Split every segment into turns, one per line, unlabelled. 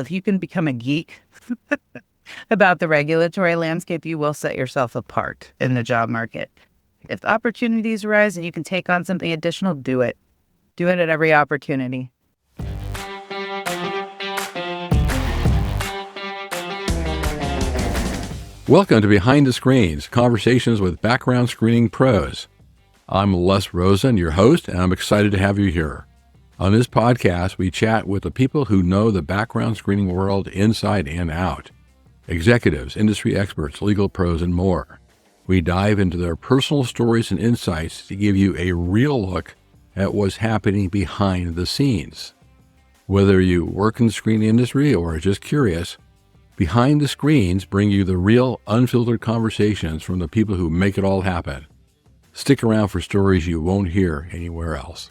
If you can become a geek about the regulatory landscape, you will set yourself apart in the job market. If opportunities arise and you can take on something additional, do it. Do it at every opportunity.
Welcome to Behind the Screens, conversations with background screening pros. I'm Les Rosen, your host, and I'm excited to have you here. On this podcast, we chat with the people who know the background screening world inside and out. Executives, industry experts, legal pros, and more. We dive into their personal stories and insights to give you a real look at what's happening behind the scenes. Whether you work in the screening industry or are just curious, Behind the Screens bring you the real, unfiltered conversations from the people who make it all happen. Stick around for stories you won't hear anywhere else.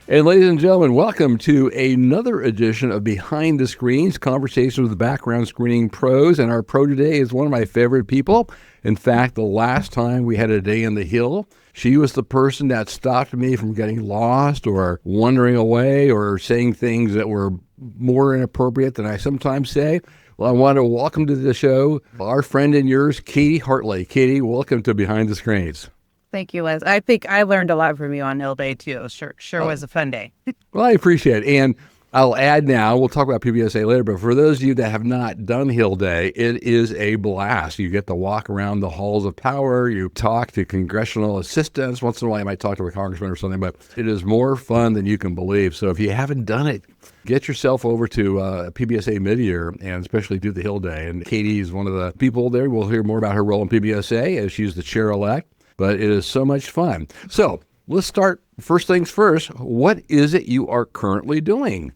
And ladies and gentlemen, welcome to another edition of Behind the Screens, conversations with background screening pros. And our pro today is one of my favorite people. In fact, the last time we had a day in the Hill, she was the person that stopped me from getting lost or wandering away or saying things that were more inappropriate than I sometimes say. Well, I want to welcome to the show our friend and yours, Katie Hartley. Katie, welcome to Behind the Screens.
Thank you, Les. I think I learned a lot from you on Hill Day, too. Sure was a fun day.
Well, I appreciate it. And I'll add now, we'll talk about PBSA later, but for those of you that have not done Hill Day, it is a blast. You get to walk around the halls of power. You talk to congressional assistants. Once in a while, you might talk to a congressman or something, but it is more fun than you can believe. So if you haven't done it, get yourself over to PBSA Midyear and especially do the Hill Day. And Katie is one of the people there. We'll hear more about her role in PBSA as she's the chair-elect. But it is so much fun. So let's start first things first. What is it you are currently doing?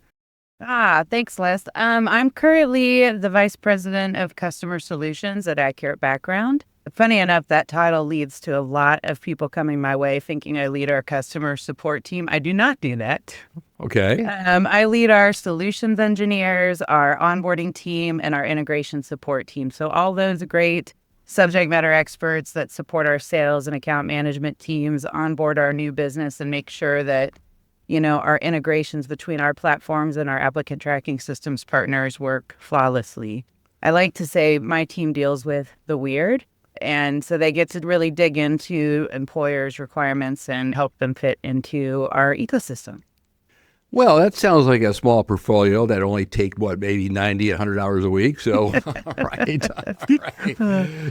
Thanks, Les. I'm currently the Vice President of Customer Solutions at Accurate Background. Funny enough, that title leads to a lot of people coming my way thinking I lead our customer support team. I do not do that.
Okay.
I lead our solutions engineers, our onboarding team, and our integration support team. So all those great subject matter experts that support our sales and account management teams, onboard our new business, and make sure that, our integrations between our platforms and our applicant tracking systems partners work flawlessly. I like to say my team deals with the weird, and so they get to really dig into employers' requirements and help them fit into our ecosystem.
Well, that sounds like a small portfolio that only take, maybe 90, 100 hours a week. So, right.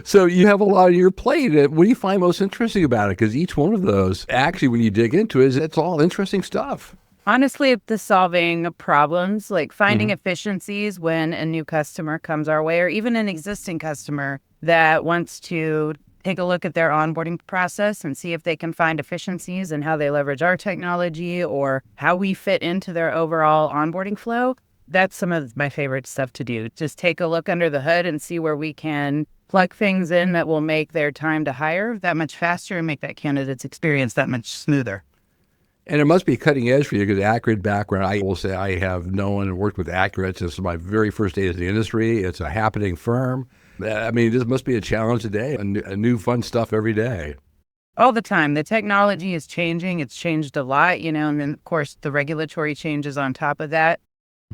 So you have a lot on your plate. What do you find most interesting about it? Because each one of those, actually, when you dig into it, it's all interesting stuff.
Honestly, it's the solving problems, like finding efficiencies when a new customer comes our way, or even an existing customer that wants to take a look at their onboarding process and see if they can find efficiencies and how they leverage our technology or how we fit into their overall onboarding flow. That's some of my favorite stuff to do. Just take a look under the hood and see where we can plug things in that will make their time to hire that much faster and make that candidate's experience that much smoother.
And it must be cutting edge for you because Accurate Background, I will say I have known and worked with Accurate since my very first days in the industry. It's a happening firm. I mean, this must be a challenge today, a new fun stuff every day.
All the time. The technology is changing. It's changed a lot, and then, of course, the regulatory changes on top of that.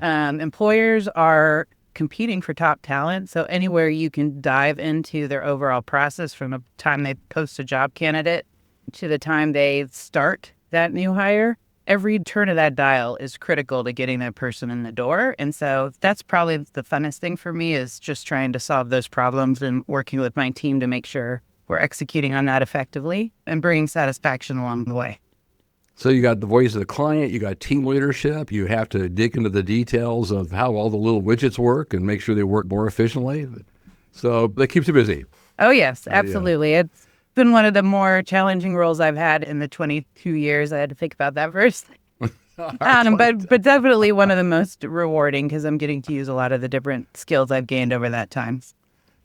Employers are competing for top talent. So anywhere you can dive into their overall process from the time they post a job candidate to the time they start that new hire, every turn of that dial is critical to getting that person in the door. And so that's probably the funnest thing for me is just trying to solve those problems and working with my team to make sure we're executing on that effectively and bringing satisfaction along the way.
So you got the voice of the client, you got team leadership, you have to dig into the details of how all the little widgets work and make sure they work more efficiently. So that keeps you busy.
Oh, yes, absolutely. It's been one of the more challenging roles I've had in the 22 years. I had to think about that first. But definitely one of the most rewarding because I'm getting to use a lot of the different skills I've gained over that time.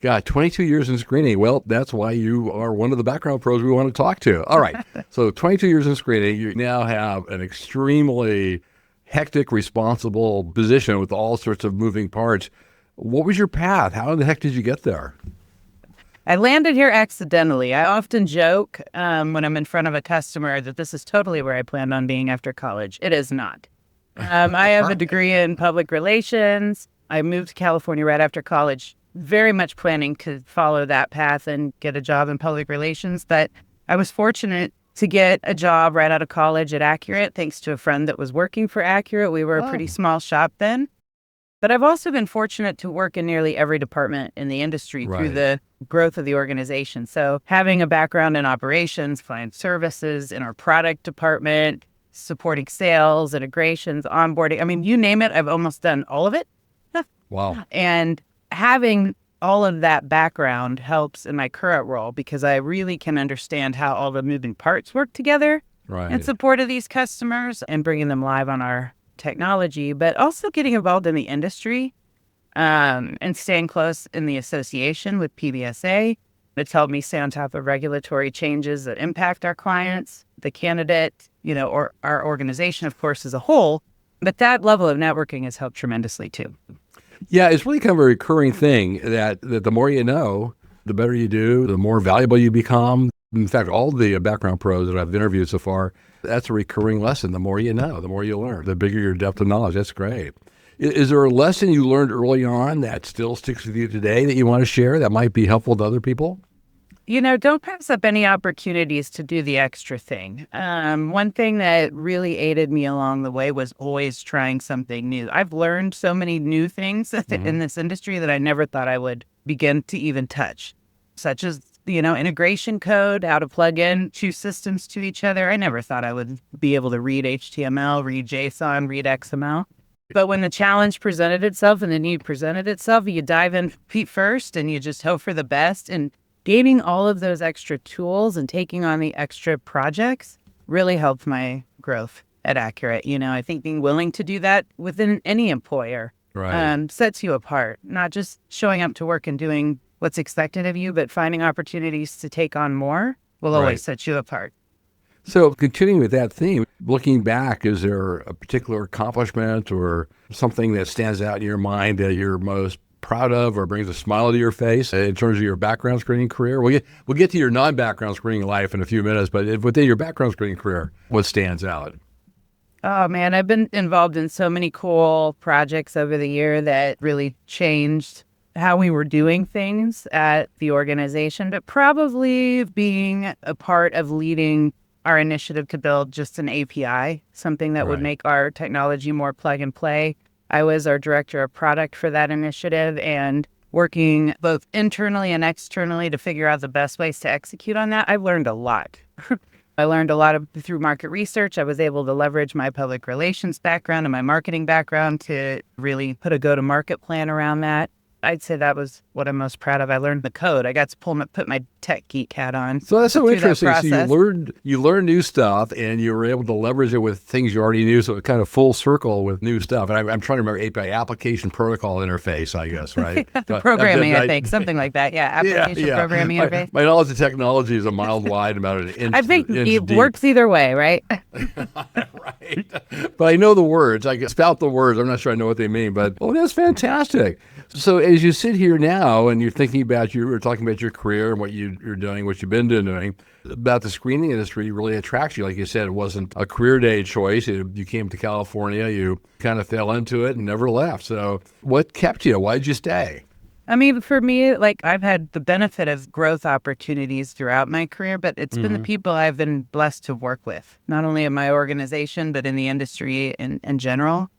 God, 22 years in screening. Well, that's why you are one of the background pros we want to talk to. All right. So 22 years in screening, you now have an extremely hectic, responsible position with all sorts of moving parts. What was your path? How the heck did you get there?
I landed here accidentally. I often joke when I'm in front of a customer that this is totally where I planned on being after college. It is not. I have a degree in public relations. I moved to California right after college, very much planning to follow that path and get a job in public relations. But I was fortunate to get a job right out of college at Accurate, thanks to a friend that was working for Accurate. We were a pretty small shop then. But I've also been fortunate to work in nearly every department in the industry through the growth of the organization. So having a background in operations, client services, in our product department, supporting sales, integrations, onboarding. I mean, you name it, I've almost done all of it.
Wow.
And having all of that background helps in my current role because I really can understand how all the moving parts work together in support of these customers and bringing them live on our technology, but also getting involved in the industry and staying close in the association with PBSA. It's helped me stay on top of regulatory changes that impact our clients, the candidate, or our organization, of course, as a whole. But that level of networking has helped tremendously too.
Yeah, it's really kind of a recurring thing that the more you know, the better you do, the more valuable you become. In fact, all the background pros that I've interviewed so far, that's a recurring lesson. The more you know, the more you learn, the bigger your depth of knowledge. That's great. Is there a lesson you learned early on that still sticks with you today that you want to share that might be helpful to other people?
Don't pass up any opportunities to do the extra thing. One thing that really aided me along the way was always trying something new. I've learned so many new things in this industry that I never thought I would begin to even touch, such as, integration code, how to plug in two systems to each other. I never thought I would be able to read HTML, read JSON, read XML. But when the challenge presented itself and the need presented itself, you dive in feet first and you just hope for the best. And gaining all of those extra tools and taking on the extra projects really helped my growth at Accurate. I think being willing to do that within any employer sets you apart, not just showing up to work and doing what's expected of you, but finding opportunities to take on more will always set you apart.
So continuing with that theme, looking back, is there a particular accomplishment or something that stands out in your mind that you're most proud of or brings a smile to your face in terms of your background screening career? We'll get to your non-background screening life in a few minutes, but within your background screening career, what stands out?
Oh man, I've been involved in so many cool projects over the year that really changed how we were doing things at the organization, but probably being a part of leading our initiative to build just an API, something that would make our technology more plug and play. I was our director of product for that initiative and working both internally and externally to figure out the best ways to execute on that. I've learned a lot. I learned a lot through market research. I was able to leverage my public relations background and my marketing background to really put a go-to-market plan around that. I'd say that was what I'm most proud of. I learned the code. I got to put my tech geek hat on.
So that's so interesting. So you learned new stuff and you were able to leverage it with things you already knew. So it kind of full circle with new stuff. And I'm trying to remember API, application protocol interface, I guess, right?
Programming, I think, something like that. Yeah, application programming interface.
My knowledge of technology is a mile wide about an inch.
I think it
deep.
works either way, right?
Right. But I know the words. I can spout the words. I'm not sure I know what they mean, but that's fantastic. So as you sit here now and you're thinking about we're talking about your career and what you're doing, what you've been doing, about the screening industry really attracts you. Like you said, it wasn't a career day choice. You came to California, you kind of fell into it and never left. So what kept you? Why did you stay?
I mean, for me, I've had the benefit of growth opportunities throughout my career, but it's been the people I've been blessed to work with, not only in my organization, but in the industry in general.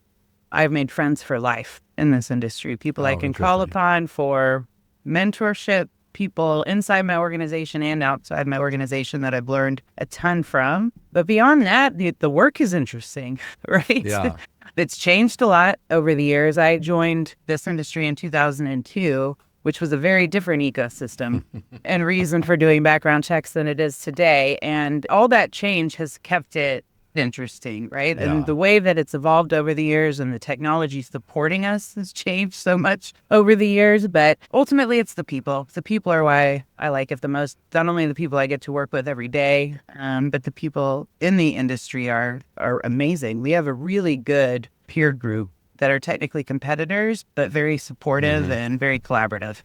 I've made friends for life in this industry, people I can call upon for mentorship, people inside my organization and outside my organization that I've learned a ton from. But beyond that, the work is interesting, right?
Yeah.
It's changed a lot over the years. I joined this industry in 2002, which was a very different ecosystem and reason for doing background checks than it is today. And all that change has kept it interesting, right?
Yeah.
And the way that it's evolved over the years and the technology supporting us has changed so much over the years. But ultimately, it's the people. The people are why I like it the most. Not only the people I get to work with every day, but the people in the industry are amazing. We have a really good peer group that are technically competitors, but very supportive and very collaborative.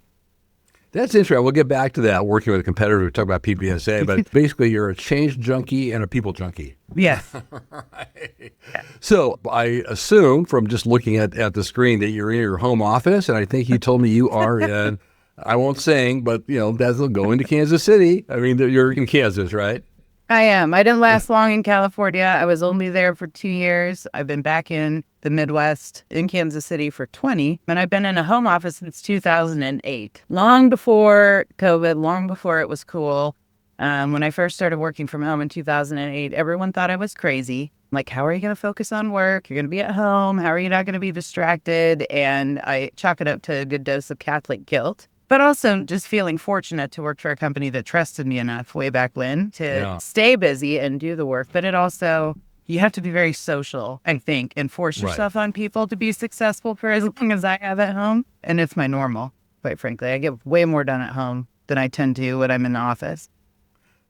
That's interesting. We'll get back to that, working with a competitor. We talk about PBSA, but basically you're a change junkie and a people junkie.
Yes.
Right. So I assume from just looking at the screen that you're in your home office, and I think you told me you are in, I won't sing, but, that's going to Kansas City. I mean, you're in Kansas, right?
I am. I didn't last long in California. I was only there for 2 years. I've been back in the Midwest in Kansas City for 20, and I've been in a home office since 2008. Long before COVID, long before it was cool. When I first started working from home in 2008, everyone thought I was crazy. Like, how are you going to focus on work? You're going to be at home. How are you not going to be distracted? And I chalk it up to a good dose of Catholic guilt. But also just feeling fortunate to work for a company that trusted me enough way back when to stay busy and do the work. But it also, you have to be very social, I think, and force yourself on people to be successful for as long as I have at home. And it's my normal, quite frankly. I get way more done at home than I tend to when I'm in the office.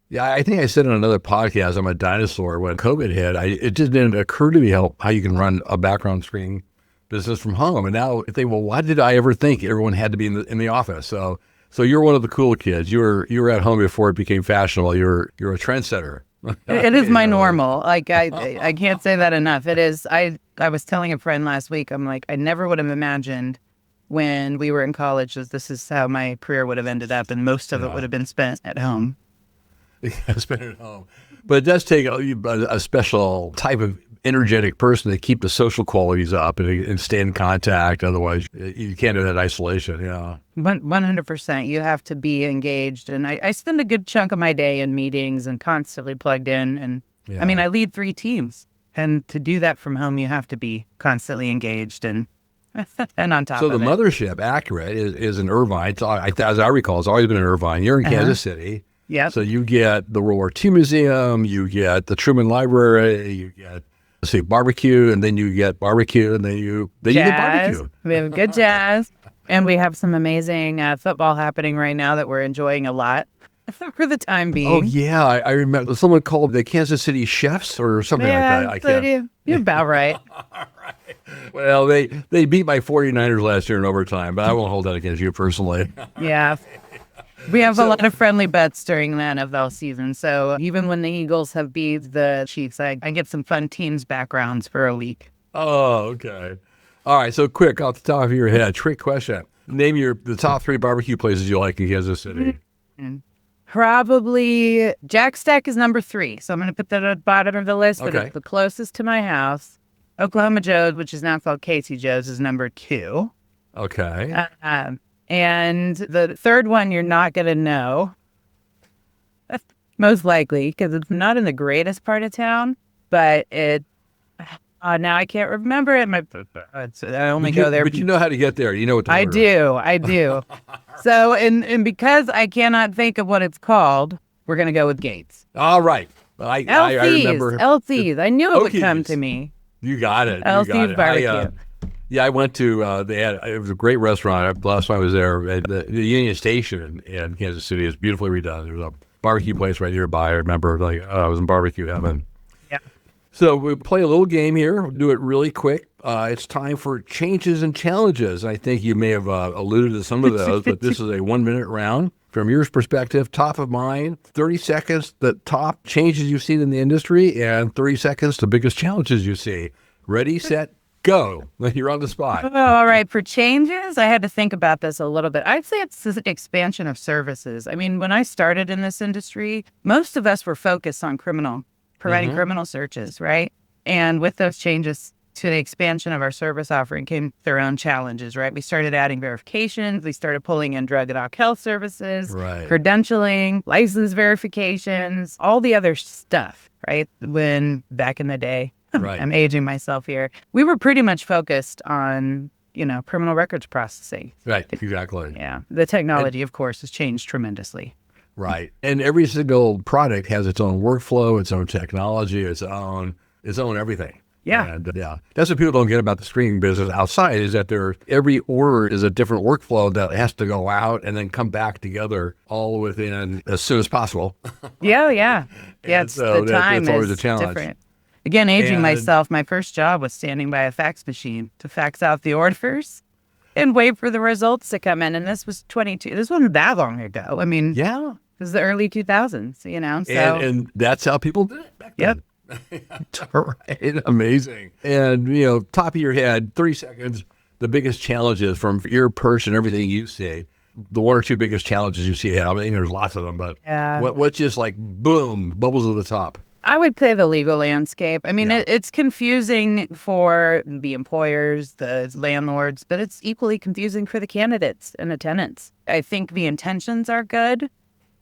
Yeah, I think I said on another podcast, I'm a dinosaur. When COVID hit, it just didn't occur to me how you can run a background screening business from home. And now I think, well, why did I ever think everyone had to be in the office? So you're one of the cool kids. You were at home before it became fashionable. You're a trendsetter.
It is my normal. Like I can't say that enough. It is. I was telling a friend last week, I'm like, I never would have imagined when we were in college that this is how my career would have ended up, and most of it would have been spent at home.
Yeah, spent at home. But it does take a special type of energetic person to keep the social qualities up and stay in contact. Otherwise, you can't do that isolation. Yeah.
100%. You have to be engaged. And I spend a good chunk of my day in meetings and constantly plugged in. And I mean, I lead 3 teams. And to do that from home, you have to be constantly engaged and on top of it.
So the mothership, Accurate, is in Irvine. As I recall, it's always been in Irvine. You're in Kansas City.
Yeah.
So you get the World War II Museum, you get the Truman Library, you get barbecue, and then you get barbecue, and then you get barbecue.
We have good jazz, and we have some amazing football happening right now that we're enjoying a lot for the time being.
Oh yeah, I remember someone called the Kansas City Chefs or something like that.
You're about right.
All right. Well, they beat my 49ers last year in overtime, but I won't hold that against you personally.
Yeah. We have a lot of friendly bets during the NFL season. So even when the Eagles have beat the Chiefs, I get some fun teams backgrounds for a week.
Oh, okay. All right. So quick, off the top of your head, trick question. Name the top 3 barbecue places you like in Kansas City.
Probably Jack Stack is number 3. So I'm going to put that at the bottom of the list, but it's the closest to my house. Oklahoma Joe's, which is now called Casey Joe's, is number 2.
Okay.
And the third one you're not going to know, most likely, because it's not in the greatest part of town, but now I can't remember it. I only go there.
But you know how to get there. You know what to order.
I do. So, and because I cannot think of what it's called, we're going to go with Gates.
All right. I remember.
LC's. I knew it would come to me.
You got it.
LC's barbecue.
I went to, it was a great restaurant. Last time I was there, the Union Station in Kansas City is beautifully redone. There was a barbecue place right nearby. I remember, I was in barbecue heaven. Yeah. So we play a little game here. We'll do it really quick. It's time for changes and challenges. I think you may have alluded to some of those, but this is a 1-minute round. From your perspective, top of mind, 30 seconds, the top changes you've seen in the industry, and 30 seconds, the biggest challenges you see. Ready, set, go. You're on the spot.
Oh, all right. For changes, I had to think about this a little bit. I'd say it's the expansion of services. I mean, when I started in this industry, most of us were focused on providing criminal searches, right? And with those changes to the expansion of our service offering came their own challenges, right? We started adding verifications. We started pulling in drug and alcohol health services, credentialing, license verifications, all the other stuff, right? When back in the day, I'm aging myself here, we were pretty much focused on, criminal records processing.
Right, exactly.
Yeah. The technology, of course, has changed tremendously.
Right. And every single product has its own workflow, its own technology, its own everything.
Yeah.
And that's what people don't get about the screening business outside, is that every order is a different workflow that has to go out and then come back together all within as soon as possible.
Yeah. It's
so
the time
that's always
is
a challenge.
Different. Again, aging myself, my first job was standing by a fax machine to fax out the orders. and wait for the results to come in. And this was 22. This wasn't that long ago. I mean,
Yeah.
it was the early 2000s, So,
And that's how people did it back
yep.
then. Right. Amazing. And, top of your head, 3 seconds, the biggest challenges from your person, everything you see, the 1 or 2 biggest challenges you see ahead. I mean, there's lots of them, but
Yeah.
what's just like, boom, bubbles at the top?
I would say the legal landscape. I mean,
Yeah.
it's confusing for the employers, the landlords, but it's equally confusing for the candidates and the tenants. I think the intentions are good,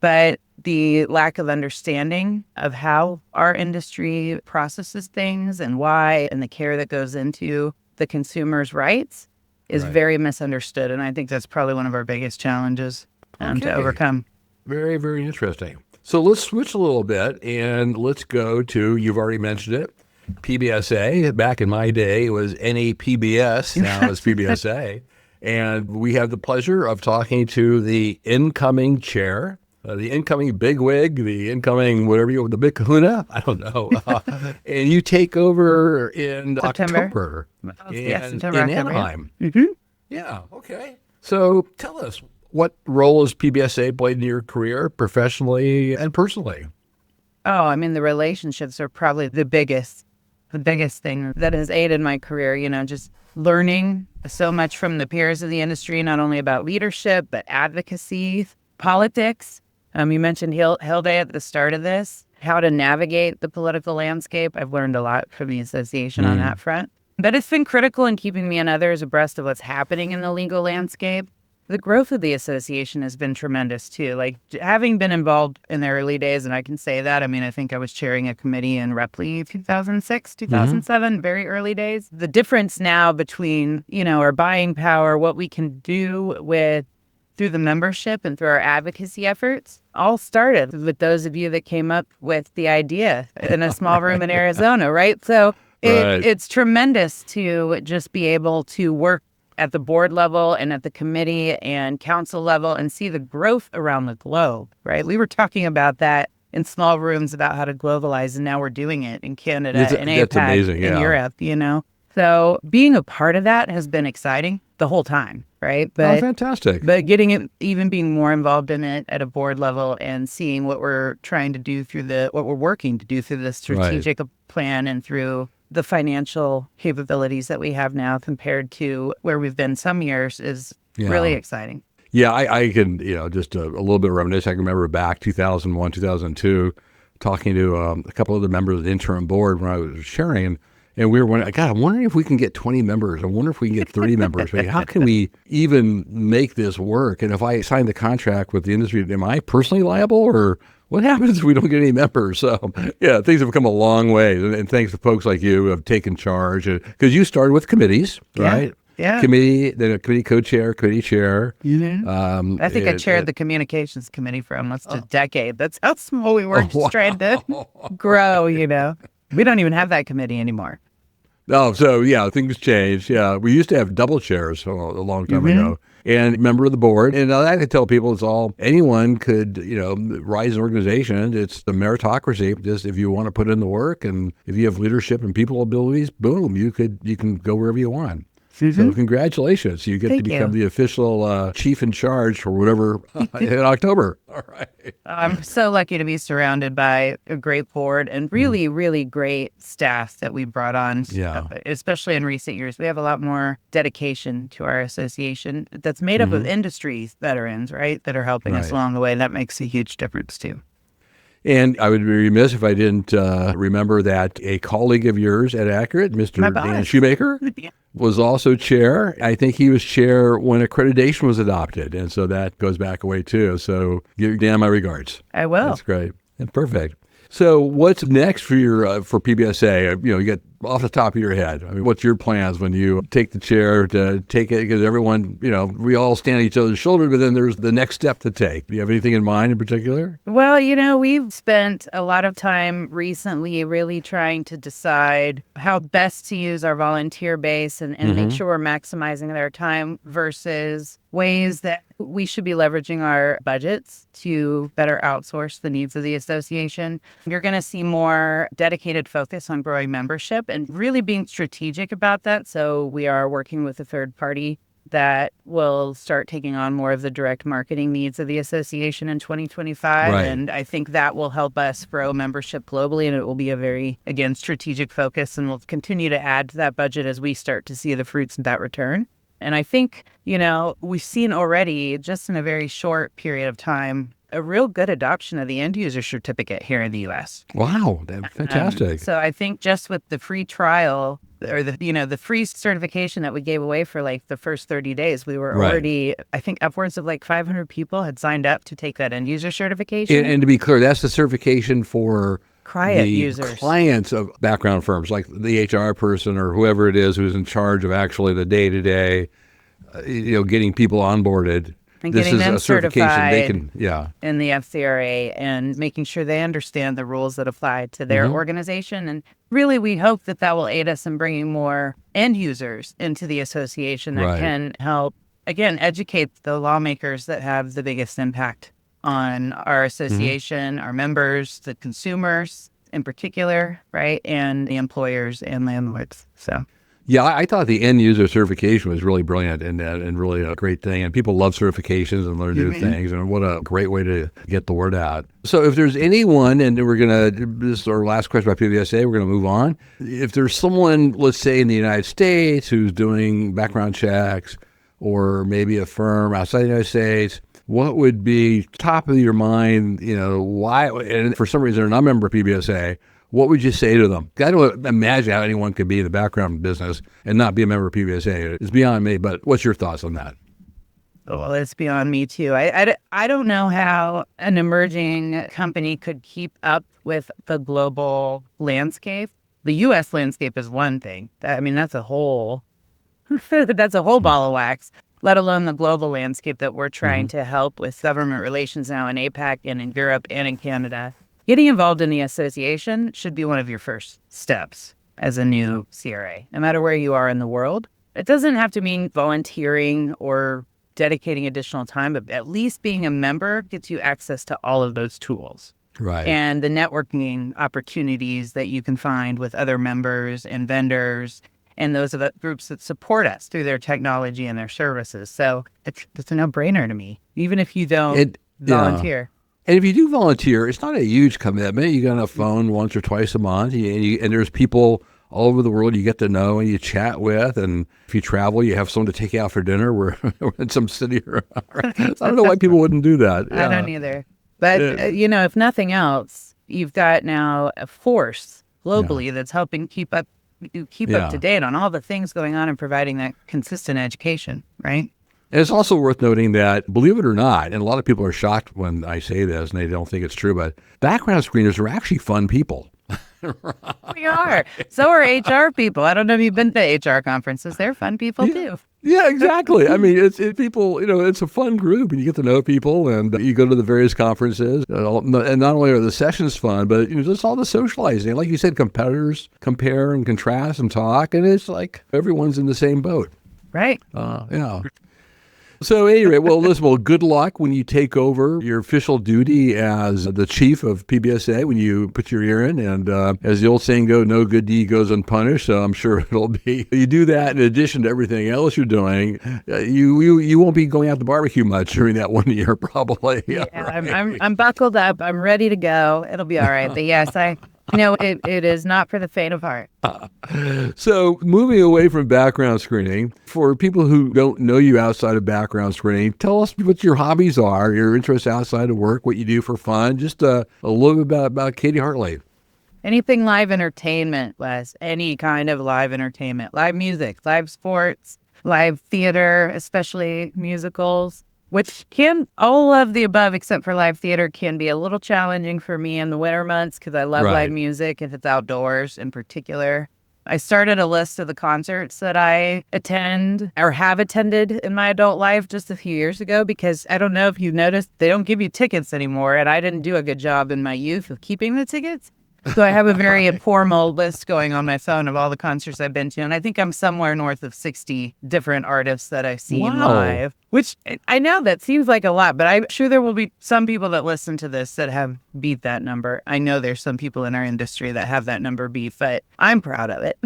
but the lack of understanding of how our industry processes things and why and the care that goes into the consumer's rights is
Right.
very misunderstood. And I think that's probably one of our biggest challenges to
Okay.
overcome.
Very, very interesting. So let's switch a little bit and let's go to, you've already mentioned it, PBSA. Back in my day, it was NAPBS. Now it's PBSA. And we have the pleasure of talking to the incoming chair, the incoming bigwig, the incoming the big kahuna, I don't know. And you take over in
September.
October
September,
in
October, yeah.
Anaheim.
Mm-hmm.
Yeah, okay. So tell us, what role has PBSA played in your career, professionally and personally?
Oh, I mean, the relationships are probably the biggest thing that has aided my career, just learning so much from the peers of the industry, not only about leadership, but advocacy, politics. You mentioned Hill Day at the start of this, how to navigate the political landscape. I've learned a lot from the association on that front. But it's been critical in keeping me and others abreast of what's happening in the legal landscape. The growth of the association has been tremendous, too. Like, having been involved in the early days, and I can say that, I mean, I think I was chairing a committee in Ripley 2006, 2007, very early days. The difference now between, our buying power, what we can do through the membership and through our advocacy efforts, all started with those of you that came up with the idea in a small room in Arizona, right? So it's tremendous to just be able to work at the board level and at the committee and council level and see the growth around the globe, right? We were talking about that in small rooms about how to globalize, and now we're doing it in Canada and
That's
APAC
amazing,
in
yeah.
Europe, So being a part of that has been exciting the whole time, right? But
fantastic.
But even being more involved in it at a board level and seeing what we're trying to do what we're working to do through the strategic plan and through the financial capabilities that we have now compared to where we've been some years is really exciting.
Yeah, I can, just a little bit of reminisce. I can remember back 2001, 2002, talking to a couple of the members of the interim board when I was sharing, and we were wondering, God, I'm wondering if we can get 20 members. I wonder if we can get 30 members. How can we even make this work? And if I sign the contract with the industry, am I personally liable, or what happens if we don't get any members? So, yeah, things have come a long way. And thanks to folks like you who have taken charge. Because you started with committees, right?
Yeah.
Committee, then a committee co-chair, committee chair.
I think I chaired the communications committee for almost a decade. That's how small we were, just trying to grow, We don't even have that committee anymore.
Oh, so yeah, things changed. Yeah, we used to have double chairs a long time ago, and member of the board. And I can tell people anyone could, rise an organization. It's the meritocracy. Just if you want to put in the work, and if you have leadership and people abilities, boom, you can go wherever you want. So congratulations. You get to become the official chief in charge or whatever in October. All right.
I'm so lucky to be surrounded by a great board and really, really great staff that we brought on, especially in recent years. We have a lot more dedication to our association that's made up of industry veterans, right, that are helping us along the way. That makes a huge difference, too.
And I would be remiss if I didn't remember that a colleague of yours at Accurate, Mr. Dan Shoemaker, was also chair. I think he was chair when accreditation was adopted. And so that goes back away, too. So give Dan my regards.
I will.
That's great. And perfect. So what's next for your for PBSA? You get off the top of your head. I mean, what's your plans when you take the chair to take it? Because everyone, we all stand on each other's shoulders, but then there's the next step to take. Do you have anything in mind in particular?
Well, we've spent a lot of time recently really trying to decide how best to use our volunteer base and make sure we're maximizing their time versus ways that we should be leveraging our budgets to better outsource the needs of the association. You're going to see more dedicated focus on growing membership and really being strategic about that. So we are working with a third party that will start taking on more of the direct marketing needs of the association in 2025.
Right.
And I think that will help us grow membership globally. And it will be a very, again, strategic focus. And we'll continue to add to that budget as we start to see the fruits of that return. And I think, we've seen already, just in a very short period of time, a real good adoption of the end user certificate here in the U.S.
Wow, that's fantastic.
So I think just with the free trial or the free certification that we gave away for like the first 30 days, we were
Right.
already, I think upwards of like 500 people had signed up to take that end user certification.
And to be clear, that's the certification for
Client
the
users.
clients of background firms, like the HR person or whoever it is who's in charge of actually the day-to-day, getting people onboarded.
And
This
getting
is
them
a certification they
certified.
can,
In the FCRA and making sure they understand the rules that apply to their
Mm-hmm.
organization. And really, we hope that that will aid us in bringing more end users into the association that
Right.
can help, again, educate the lawmakers that have the biggest impact on our association, our members, the consumers in particular, right? And the employers and landlords. So.
Yeah, I thought the end user certification was really brilliant and really a great thing. And people love certifications and learn new things. And what a great way to get the word out. So if there's anyone, and this is our last question about PBSA, we're going to move on. If there's someone, let's say in the United States, who's doing background checks, or maybe a firm outside the United States, what would be top of your mind, why, and for some reason they're not a member of PBSA, what would you say to them? I don't imagine how anyone could be in the background business and not be a member of PBSA. It's beyond me, but what's your thoughts on that?
Well, it's beyond me too. I don't know how an emerging company could keep up with the global landscape. The U.S. landscape is one thing. That's a whole ball of wax, let alone the global landscape that we're trying to help with government relations now in APAC and in Europe and in Canada. Getting involved in the association should be one of your first steps as a new CRA, no matter where you are in the world. It doesn't have to mean volunteering or dedicating additional time, but at least being a member gets you access to all of those tools.
Right.
And the networking opportunities that you can find with other members and vendors, and those are the groups that support us through their technology and their services. So it's a no-brainer to me, even if you don't volunteer.
And if you do volunteer, it's not a huge commitment. You get on a phone once or twice a month, and there's people all over the world you get to know and you chat with. And if you travel, you have someone to take you out for dinner. We're in some city. I don't know why people wouldn't do that.
I don't either. But, if nothing else, you've got now a force globally that's helping keep up to date on all the things going on and providing that consistent education, right?
And it's also worth noting that, believe it or not, and a lot of people are shocked when I say this and they don't think it's true, but background screeners are actually fun people.
We are. So are HR people. I don't know if you've been to HR conferences. They're fun people too.
Yeah, exactly. It's people, it's a fun group and you get to know people and you go to the various conferences and not only are the sessions fun, but just all the socializing. Like you said, competitors compare and contrast and talk, and it's like everyone's in the same boat.
Right.
Yeah. So anyway, listen, good luck when you take over your official duty as the chief of PBSA, when you put your ear in. And as the old saying goes, no good deed goes unpunished. So I'm sure it'll be, you do that in addition to everything else you're doing, you won't be going out to barbecue much during that 1 year, probably.
Yeah,
right.
I'm buckled up. I'm ready to go. It'll be all right. But yes, it is not for the faint of heart.
So moving away from background screening, for people who don't know you outside of background screening, tell us what your hobbies are, your interests outside of work, what you do for fun, just a little bit about Katie Hartley.
Anything live entertainment, Wes. Any kind of live entertainment. Live music, live sports, live theater, especially musicals. Which all of the above except for live theater can be a little challenging for me in the winter months because I love live music if it's outdoors in particular. I started a list of the concerts that I attend or have attended in my adult life just a few years ago because I don't know if you've noticed, they don't give you tickets anymore, and I didn't do a good job in my youth of keeping the tickets. So I have a very informal list going on my phone of all the concerts I've been to, and I think I'm somewhere north of 60 different artists that I've seen live, which I know that seems like a lot, but I'm sure there will be some people that listen to this that have beat that number. I know there's some people in our industry that have that number beat, but I'm proud of it.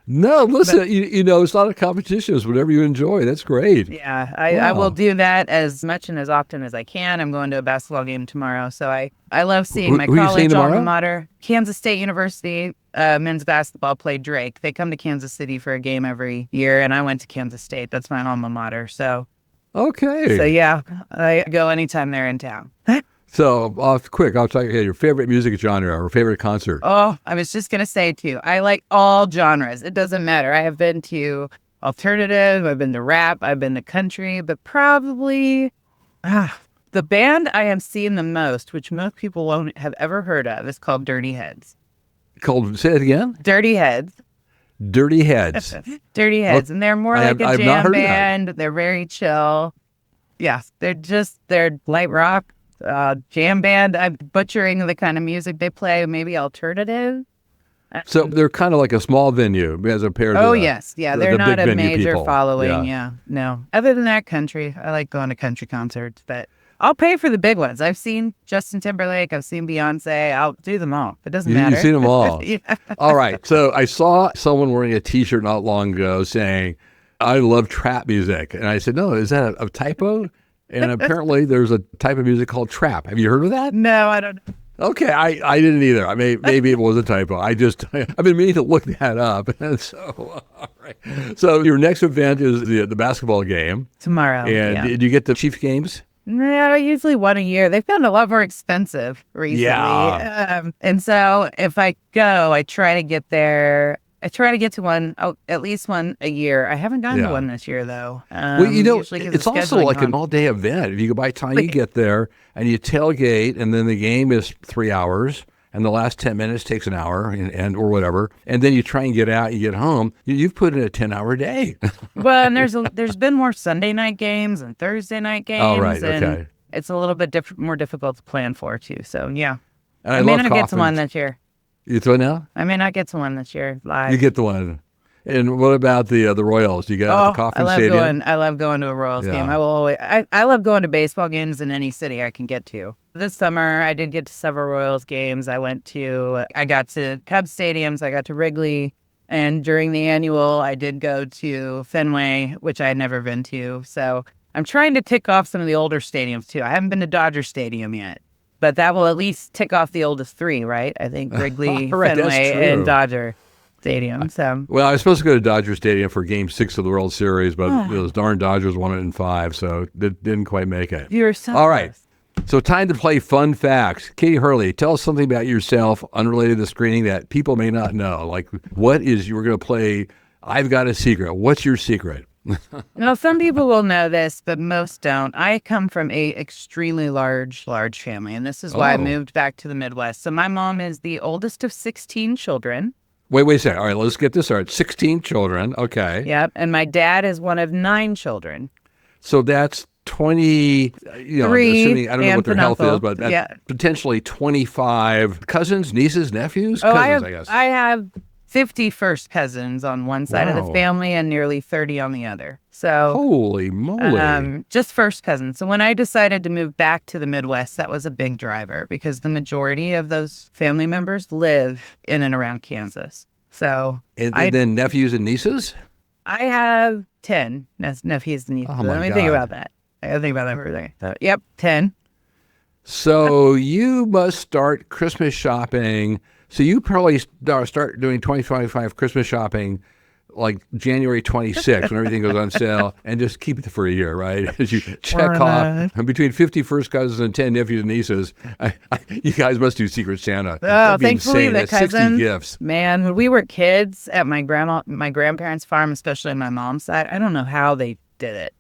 No, listen, it's not a competition. It's whatever you enjoy. That's great.
Yeah, I will do that as much and as often as I can. I'm going to a basketball game tomorrow. So I love seeing my
Who are you seeing
college alma
tomorrow?
mater, Kansas State University men's basketball played Drake. They come to Kansas City for a game every year, and I went to Kansas State. That's my alma mater. So
Okay.
yeah, I go anytime they're in town.
So, I'll tell you your favorite music genre or favorite concert.
Oh, I was just going to say too, I like all genres. It doesn't matter. I have been to alternative, I've been to rap, I've been to country, but probably the band I have seen the most, which most people won't have ever heard of, is called Dirty Heads.
Say it again?
Dirty Heads.
Dirty Heads.
Dirty Heads. And they're more like a
I've not
jam
heard of that.
band. They're very chill. Yeah, they're light rock. Jam band. I'm butchering the kind of music they play, maybe alternative.
So they're kind of like a small venue as compared to
Oh, yes. Yeah, they're
the
not
big
a
venue
major
people.
following.
Yeah.
Yeah, no. Other than that, country. I like going to country concerts, but I'll pay for the big ones. I've seen Justin Timberlake. I've seen Beyonce. I'll do them all. It doesn't matter.
You've seen them all.
Yeah.
All right. So I saw someone wearing a T-shirt not long ago saying, "I love trap music," and I said, "No, is that a typo?" And apparently, there's a type of music called trap. Have you heard of that?
No, I don't know.
Okay, I didn't either. Maybe it was a typo. I've been meaning to look that up. And so, all right. So your next event is the basketball game.
Tomorrow.
And
yeah.
did you get the Chiefs games?
No, usually one a year. They've gotten a lot more expensive recently.
Yeah.
And so if I go, I try to get there. I try to get to one, at least one a year. I haven't gotten to one this year, though.
Well,
usually 'cause
it's
of
also
scheduling
like an all-day event. If you go by the time you get there and you tailgate, and then the game is 3 hours, and the last 10 minutes takes an hour and or whatever, and then you try and get out, you get home, you've put in a 10-hour day.
Well, and there's been more Sunday night games and Thursday night games.
Oh, right,
and
okay.
it's a little bit more difficult to plan for, too. So, yeah.
And
I may not get to one this year.
You throw now?
I may not get to one this year live.
You get the one. And what about the Royals? You got the Kauffman Stadium?
I love going to a Royals
Yeah.
game. I love going to baseball games in any city I can get to. This summer, I did get to several Royals games. I got to Cubs stadiums. I got to Wrigley. And during the annual, I did go to Fenway, which I had never been to. So I'm trying to tick off some of the older stadiums, too. I haven't been to Dodger Stadium yet. But that will at least tick off the oldest three, right? I think Wrigley,
Right, that's
Fenway,
true.
and Dodger Stadium. So
Well, I was supposed to go to Dodger Stadium for Game 6 of the World Series, but those darn Dodgers won it in 5, so didn't quite make it.
you're so
All right.
close.
So time to play fun facts. Katie Hartley, tell us something about yourself unrelated to screening that people may not know. Like, we're going to play I've Got a Secret. What's your secret?
Well, some people will know this, but most don't. I come from a extremely large family, and this is why I moved back to the Midwest. So my mom is the oldest of 16 children.
Wait a second. All right, let's get this started. 16 children. Okay.
Yep. And my dad is one of 9 children.
So that's 20,
Three
assuming, I don't know what their health is,
uncle.
but that's
Yeah.
potentially 25 cousins, nieces, nephews?
Oh,
Cousins, I guess.
I have 50 first cousins on one side of
Wow.
the family and nearly 30 on the other. So
Holy moly.
just first cousins. So when I decided to move back to the Midwest, that was a big driver because the majority of those family members live in and around Kansas. So
and then nephews and nieces?
I have 10 nephews and nieces.
Oh, my
Let me think
God.
about that. I gotta think about that for a second. So, yep, 10.
So you must start Christmas shopping. So you probably start doing 2025 Christmas shopping like January 26th when everything goes on sale and just keep it for a year, right? As you check off between 50 first cousins and 10 nephews and nieces. You guys must do Secret Santa.
Oh,
That'd be
thankfully
insane.
the
That's 60
cousins,
gifts.
man, when we were kids at my grandparents' farm, especially on my mom's side, I don't know how they did it.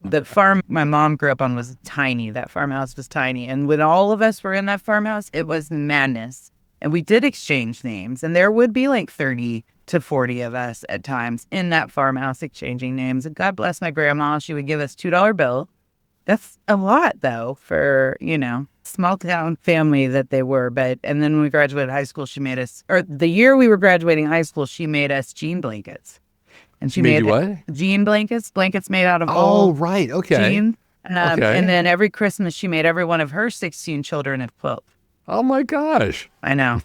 The farm my mom grew up on was tiny. That farmhouse was tiny. And when all of us were in that farmhouse, it was madness. And we did exchange names. And there would be like 30 to 40 of us at times in that farmhouse exchanging names. And God bless my grandma. She would give us $2 bill. That's a lot, though, for, small town family that they were. And then when we graduated high school, she made us, or the year we were graduating high school, she made us jean blankets. And she
Made
made
you what?
Jean blankets made out of
Oh,
old
right. Okay.
jeans.
Okay.
And then every Christmas, she made every one of her 16 children a quilt.
Oh, my gosh.
I know.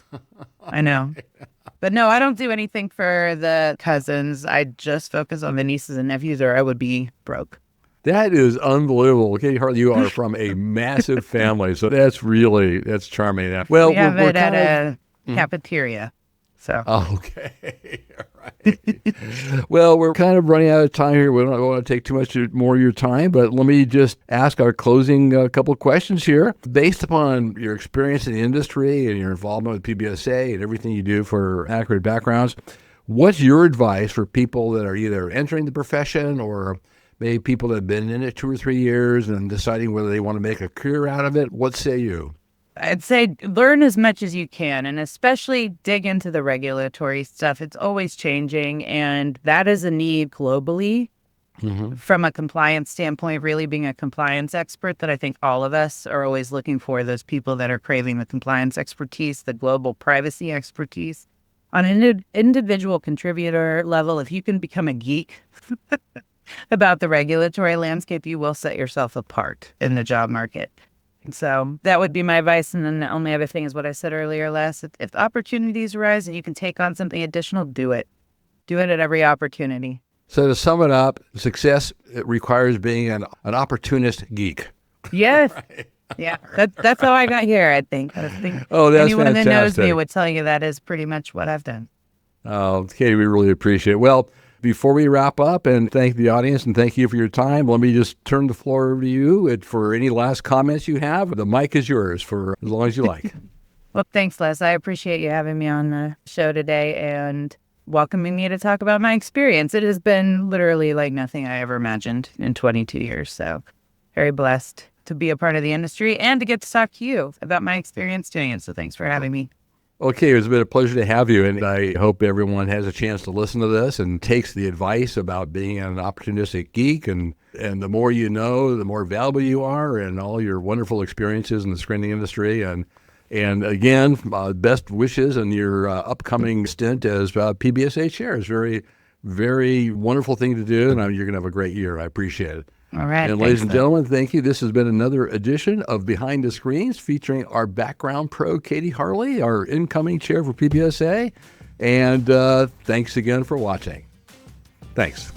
But no, I don't do anything for the cousins. I just focus on the nieces and nephews, or I would be broke.
That is unbelievable. Katie Hartley, you are from a massive family. So that's charming. Well,
We have
we're
it at
kind of.
a cafeteria. So,
Okay. All right. Well, we're kind of running out of time here. We don't want to take too much more of your time, but let me just ask our closing couple of questions here. Based upon your experience in the industry and your involvement with PBSA and everything you do for accurate backgrounds, what's your advice for people that are either entering the profession or maybe people that have been in it 2 or 3 years and deciding whether they want to make a career out of it? What say you?
I'd say learn as much as you can, and especially dig into the regulatory stuff. It's always changing, and that is a need globally from a compliance standpoint, really being a compliance expert that I think all of us are always looking for, those people that are craving the compliance expertise, the global privacy expertise. On an individual contributor level, if you can become a geek about the regulatory landscape, you will set yourself apart in the job market. So that would be my advice. And then the only other thing is what I said earlier, Les. If opportunities arise and you can take on something additional, do it. Do it at every opportunity.
So to sum it up, success it requires being an opportunist geek.
Yes. Yeah. That's how I got here, I think.
Oh, that's
anyone that knows me
fantastic.
would tell you that is pretty much what I've done.
Oh, Katie, we really appreciate it. Well, before we wrap up and thank the audience and thank you for your time, let me just turn the floor over to you for any last comments you have. The mic is yours for as long as you like.
Well, thanks, Les. I appreciate you having me on the show today and welcoming me to talk about my experience. It has been literally like nothing I ever imagined in 22 years. So very blessed to be a part of the industry and to get to talk to you about my experience doing it. So thanks for having me.
Okay, it's been a pleasure to have you, and I hope everyone has a chance to listen to this and takes the advice about being an opportunistic geek. And the more you know, the more valuable you are, and all your wonderful experiences in the screening industry. And again, best wishes in your upcoming stint as PBSA chair. It's very, very wonderful thing to do, and you're going to have a great year. I appreciate it.
All right.
And ladies and gentlemen, thank you. This has been another edition of Behind the Screens featuring our background pro, Katie Hartley, our incoming chair for PBSA. And thanks again for watching. Thanks.